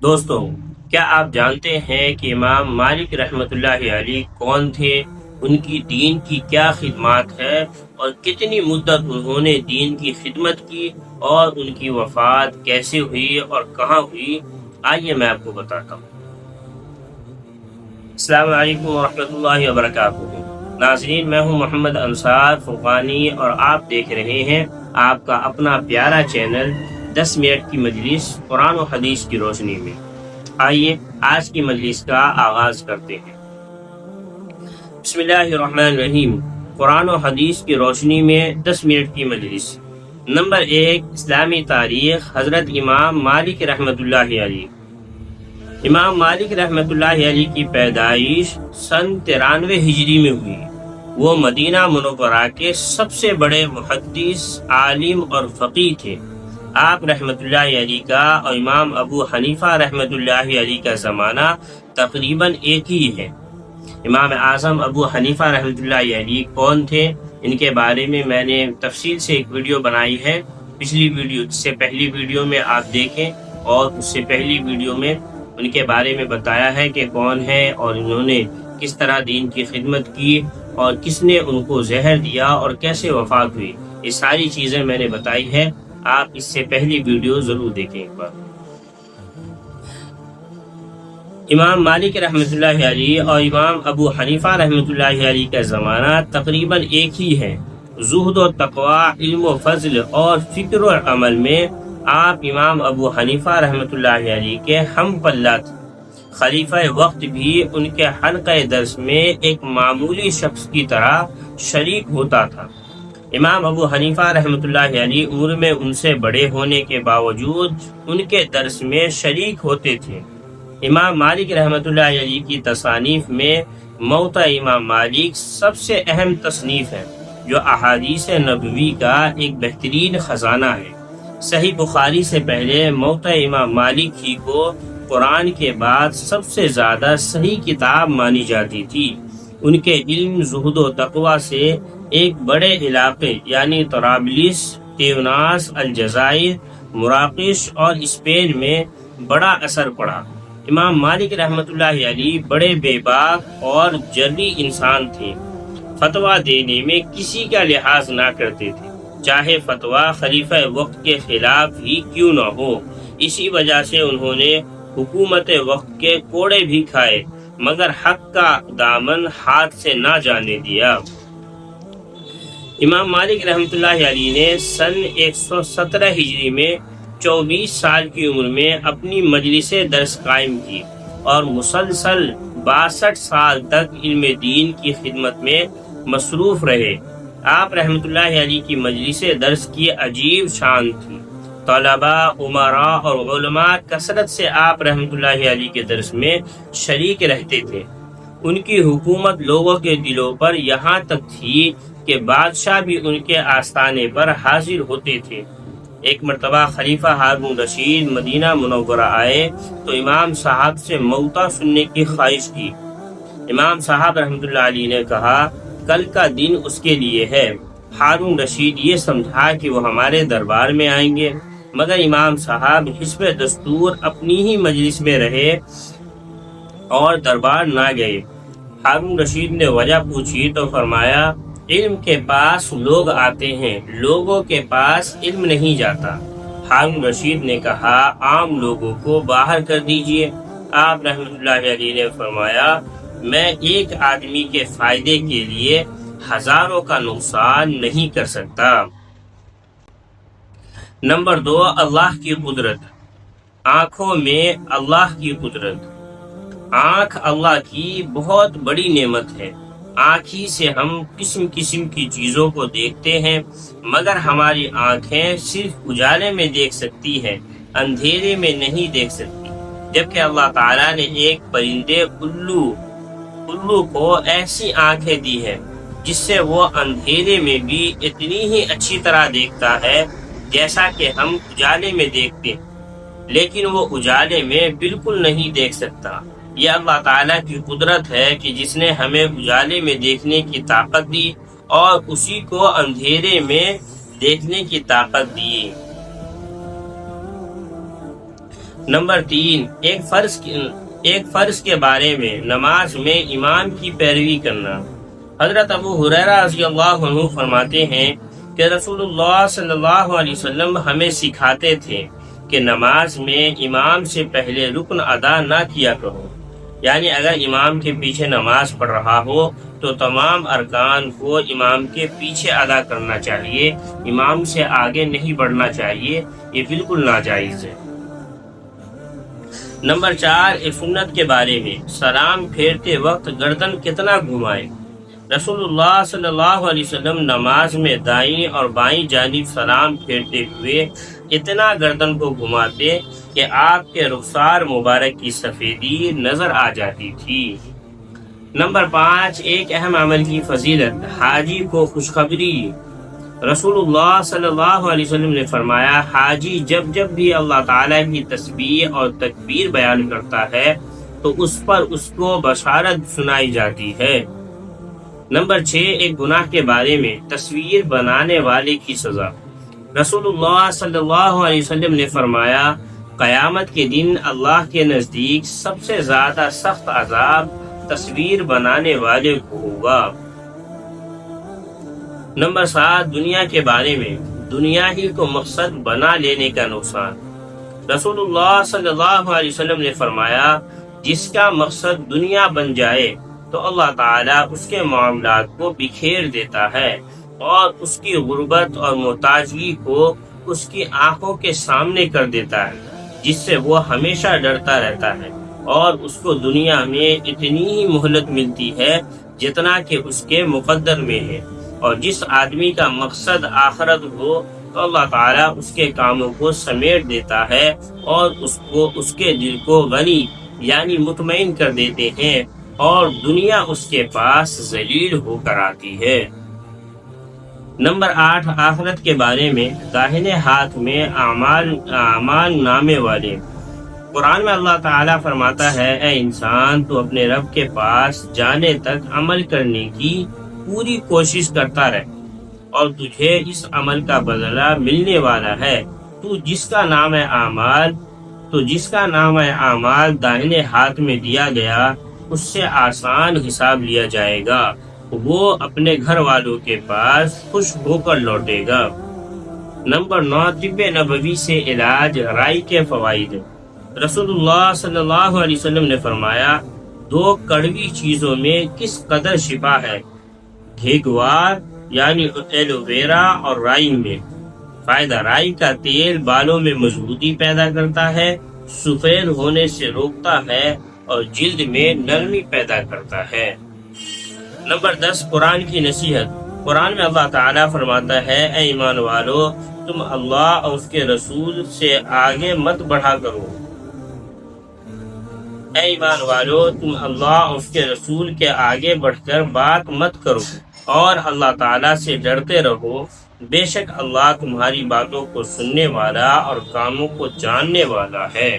دوستوں، کیا آپ جانتے ہیں کہ امام مالک رحمۃ اللہ علیہ کون تھے؟ ان کی دین کی کیا خدمات ہے اور کتنی مدت انہوں نے دین کی خدمت کی، اور ان کی وفات کیسے ہوئی اور کہاں ہوئی؟ آئیے میں آپ کو بتاتا ہوں۔ السلام علیکم ورحمۃ اللہ وبرکاتہ۔ ناظرین، میں ہوں محمد انصار فرقانی اور آپ دیکھ رہے ہیں آپ کا اپنا پیارا چینل 10 منٹ کی مجلس قرآن و حدیث کی روشنی میں۔ آئیے آج کی مجلس کا آغاز کرتے ہیں۔ بسم اللہ الرحمن الرحیم۔ قرآن و حدیث کی روشنی میں 10 منٹ کی مجلس۔ نمبر 1، اسلامی تاریخ، حضرت امام مالک رحمۃ اللہ علیہ۔ امام مالک رحمۃ اللہ علیہ کی پیدائش سن 93 ہجری میں ہوئی۔ وہ مدینہ منورہ کے سب سے بڑے محدث، عالم اور فقیہ تھے۔ آپ رحمۃ اللہ علیہ کا اور امام ابو حنیفہ رحمۃ اللہ علیہ کا زمانہ تقریباً ایک ہی ہے۔ امام اعظم ابو حنیفہ رحمۃ اللہ علیہ کون تھے؟ ان کے بارے میں نے تفصیل سے ایک ویڈیو بنائی ہے۔ پچھلی ویڈیو سے پہلی ویڈیو میں آپ دیکھیں، اور اس سے پہلی ویڈیو میں ان کے بارے میں بتایا ہے کہ کون ہے اور انہوں نے کس طرح دین کی خدمت کی اور کس نے ان کو زہر دیا اور کیسے وفات ہوئی۔ یہ ساری چیزیں میں نے بتائی ہے، آپ اس سے پہلی ویڈیو ضرور دیکھیں ایک بار۔ امام مالک رحمۃ اللہ علیہ اور امام ابو حنیفہ رحمۃ اللہ علیہ کا زمانہ تقریباً ایک ہی ہے۔ زہد و تقوی، علم و فضل اور فکر و عمل میں آپ امام ابو حنیفہ رحمۃ اللہ علیہ کے ہم پلہ تھے۔ خلیفہ وقت بھی ان کے حلقہ درس میں ایک معمولی شخص کی طرح شریک ہوتا تھا۔ امام ابو حنیفہ رحمۃ اللہ علیہ عمر میں ان سے بڑے ہونے کے باوجود ان کے درس میں شریک ہوتے تھے۔ امام مالک رحمۃ اللہ علیہ کی تصانیف میں موطا امام مالک سب سے اہم تصنیف ہے، جو احادیث نبوی کا ایک بہترین خزانہ ہے۔ صحیح بخاری سے پہلے موطا امام مالک ہی کو قرآن کے بعد سب سے زیادہ صحیح کتاب مانی جاتی تھی۔ ان کے علم، زہد و تقوی سے ایک بڑے علاقے یعنی طرابلس، تیوناس، الجزائر، مراکش اور اسپین میں بڑا اثر پڑا۔ امام مالک رحمۃ اللہ علیہ بڑے بے باک اور جری انسان تھے۔ فتویٰ دینے میں کسی کا لحاظ نہ کرتے تھے، چاہے فتویٰ خلیفہ وقت کے خلاف ہی کیوں نہ ہو۔ اسی وجہ سے انہوں نے حکومت وقت کے کوڑے بھی کھائے، مگر حق کا دامن ہاتھ سے نہ جانے دیا۔ امام مالک رحمۃ اللہ علیہ نے سن 117 ہجری میں 24 سال کی عمر میں اپنی مجلس درس قائم کی اور مسلسل 62 سال تک علم دین کی خدمت میں مصروف رہے۔ آپ رحمۃ اللہ علیہ کی مجلس درس کی عجیب شان تھی۔ طلباء، امراء اور علماء کثرت سے آپ رحمۃ اللہ علیہ کے درس میں شریک رہتے تھے۔ ان کی حکومت لوگوں کے دلوں پر یہاں تک تھی کہ بادشاہ بھی ان کے آستانے پر حاضر ہوتے تھے۔ ایک مرتبہ خلیفہ ہارون رشید مدینہ منورہ آئے تو امام صاحب سے موطا سننے کی خواہش کی۔ امام صاحب رحمۃ اللہ علیہ نے کہا، کل کا دن اس کے لیے ہے۔ ہارون رشید یہ سمجھا کہ وہ ہمارے دربار میں آئیں گے، مگر امام صاحب حسب دستور اپنی ہی مجلس میں رہے اور دربار نہ گئے۔ ہارون رشید نے وجہ پوچھی تو فرمایا، علم کے پاس لوگ آتے ہیں، لوگوں کے پاس علم نہیں جاتا۔ ہارون رشید نے کہا، عام لوگوں کو باہر کر دیجئے۔ آپ رحمۃ اللہ علیہ نے فرمایا، میں ایک آدمی کے فائدے کے لیے ہزاروں کا نقصان نہیں کر سکتا۔ نمبر 2، اللہ کی قدرت۔ آنکھوں میں اللہ کی قدرت۔ آنکھ اللہ کی بہت بڑی نعمت ہے۔ آنکھ ہی سے ہم قسم قسم کی چیزوں کو دیکھتے ہیں، مگر ہماری آنکھیں صرف اجالے میں دیکھ سکتی ہیں، اندھیرے میں نہیں دیکھ سکتی۔ جبکہ اللہ تعالیٰ نے ایک پرندے الو کو ایسی آنکھیں دی ہیں جس سے وہ اندھیرے میں بھی اتنی ہی اچھی طرح دیکھتا ہے جیسا کہ ہم اجالے میں دیکھتے ہیں، لیکن وہ اجالے میں بالکل نہیں دیکھ سکتا۔ یہ اللہ تعالیٰ کی قدرت ہے کہ جس نے ہمیں اجالے میں دیکھنے کی طاقت دی اور اسی کو اندھیرے میں دیکھنے کی طاقت دی۔ نمبر 3، ایک فرض کے بارے میں نماز میں امام کی پیروی کرنا۔ حضرت ابو ہریرہ رضی اللہ عنہ فرماتے ہیں کہ رسول اللہ صلی اللہ علیہ وسلم ہمیں سکھاتے تھے کہ نماز میں امام سے پہلے رکن ادا نہ کیا کرو، یعنی اگر امام کے پیچھے نماز پڑھ رہا ہو تو تمام ارکان کو امام کے پیچھے ادا کرنا چاہیے، امام سے آگے نہیں بڑھنا چاہیے، یہ بالکل ناجائز ہے۔ نمبر 4، ایک سنت کے بارے میں سلام پھیرتے وقت گردن کتنا گھمائے۔ رسول اللہ صلی اللہ علیہ وسلم نماز میں دائیں اور بائیں جانب سلام پھیرتے ہوئے اتنا گردن کو گھماتے کہ آپ کے رخسار مبارک کی سفیدی نظر آ جاتی تھی۔ نمبر 5، ایک اہم عمل کی فضیلت، حاجی کو خوشخبری۔ رسول اللہ صلی اللہ علیہ وسلم نے فرمایا، حاجی جب جب بھی اللہ تعالیٰ کی تسبیح اور تکبیر بیان کرتا ہے تو اس پر اس کو بشارت سنائی جاتی ہے۔ نمبر 6، ایک گناہ کے بارے میں تصویر بنانے والے کی سزا۔ رسول اللہ صلی اللہ علیہ وسلم نے فرمایا، قیامت کے دن اللہ کے نزدیک سب سے زیادہ سخت عذاب تصویر بنانے والے کو ہوگا۔ نمبر 7، دنیا کے بارے میں دنیا ہی کو مقصد بنا لینے کا نقصان۔ رسول اللہ صلی اللہ علیہ وسلم نے فرمایا، جس کا مقصد دنیا بن جائے تو اللہ تعالیٰ اس کے معاملات کو بکھیر دیتا ہے اور اس کی غربت اور محتاجگی کو اس کی آنکھوں کے سامنے کر دیتا ہے، جس سے وہ ہمیشہ ڈرتا رہتا ہے، اور اس کو دنیا میں اتنی ہی مہلت ملتی ہے جتنا کہ اس کے مقدر میں ہے۔ اور جس آدمی کا مقصد آخرت ہو تو اللہ تعالیٰ اس کے کاموں کو سمیٹ دیتا ہے اور اس کے دل کو غنی یعنی مطمئن کر دیتے ہیں، اور دنیا اس کے پاس ذلیل ہو کر آتی ہے۔ نمبر 8، آخرت کے بارے میں داہنے ہاتھ میں اعمال نامے والے۔ قرآن میں اللہ تعالیٰ فرماتا ہے، اے انسان تو اپنے رب کے پاس جانے تک عمل کرنے کی پوری کوشش کرتا رہ، اور تجھے اس عمل کا بدلہ ملنے والا ہے۔ تو جس کا نام اعمال داہنے ہاتھ میں دیا گیا اس سے آسان حساب لیا جائے گا، وہ اپنے گھر والوں کے پاس خوش ہو کر لوٹے گا۔ نمبر 9، طب نبوی سے علاج، رائی کے فوائد۔ رسول اللہ صلی اللہ علیہ وسلم نے فرمایا، 2 کڑوی چیزوں میں کس قدر شفا ہے، گھیگوار یعنی ایلو ویرا اور رائی میں۔ فائدہ، رائی کا تیل بالوں میں مضبوطی پیدا کرتا ہے، سفید ہونے سے روکتا ہے اور جلد میں نرمی پیدا کرتا ہے۔ نمبر 10، قرآن کی نصیحت۔ قرآن میں اللہ تعالیٰ فرماتا ہے، اے ایمان والو تم اللہ اور اس کے رسول سے آگے مت بڑھا کرو۔ اے ایمان والو تم اللہ اور اس کے رسول کے آگے بڑھ کر بات مت کرو، اور اللہ تعالیٰ سے ڈرتے رہو، بے شک اللہ تمہاری باتوں کو سننے والا اور کاموں کو جاننے والا ہے۔